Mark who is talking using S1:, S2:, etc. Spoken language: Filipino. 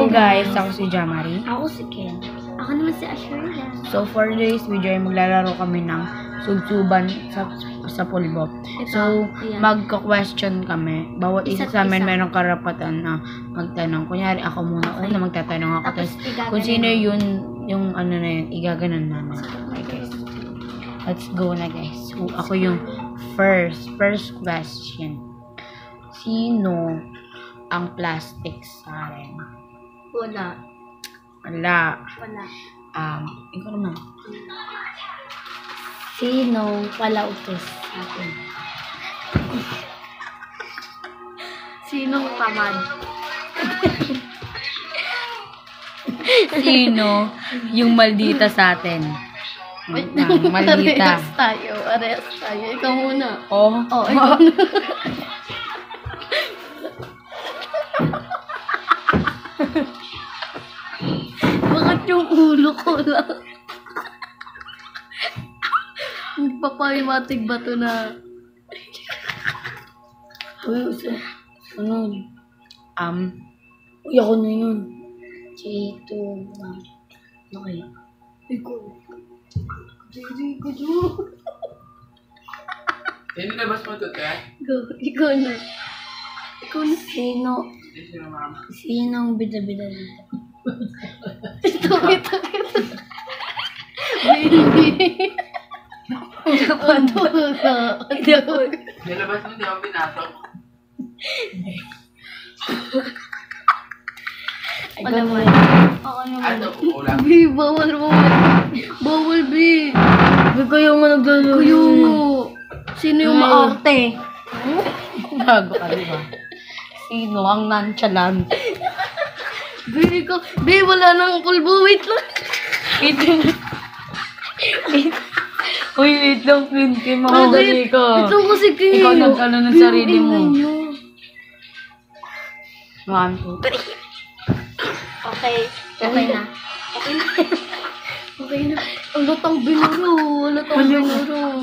S1: Hello guys, ako si Jamari.
S2: Ako si Ken. Ako naman si Ashurya.
S1: So for today's video ay maglalaro kami ng subsuban sa pulbo. So magka-question kami. Bawat isa sa amin mayroong karapatan na magtanong. Kunyari ako muna, una magtatanong ako. Tapos kung sino yun, yung ano na yun, igaganon namin. Okay guys. Let's go na guys. So, ako yung first question. Sino ang plastic sa akin?
S2: Wala.
S1: Ikaw naman.
S2: Sino palautos sa atin? Sinong tamad?
S1: Sino yung maldita sa atin? Maldita.
S2: Arehas tayo. Ikaw muna.
S1: Oh,
S2: Ikaw na. Bakit yung ulo ko lang? Papahimatig ba to na?
S1: Uy, ano? Uy, ako na yun.
S2: 3, 2, 1. Ano kaya? Ikaw.
S3: Hindi labas mo ito, te?
S2: Ikaw na.
S1: Sinong bida-bida dito?
S2: Ito. Baby.
S3: Nilabas mo, di ako pinatok.
S2: Ako naman.
S3: Ano, ulam?
S2: B, bawal. Bawal, B.
S1: Kayo nga naglalaro.
S2: Kayo mo. Sino yung maarte?
S1: Bago ka, diba? Sino ang nonchalant?
S2: B, wala nang pulbo. Wait lang.
S1: Uy, wait lang, Pinky. Makadali ka.
S2: Ito kasi kayo.
S1: Ikaw nag-ano ng sarili mo. 1, 2, 3.
S2: Okay na. Okay na. Ang lutang binuro.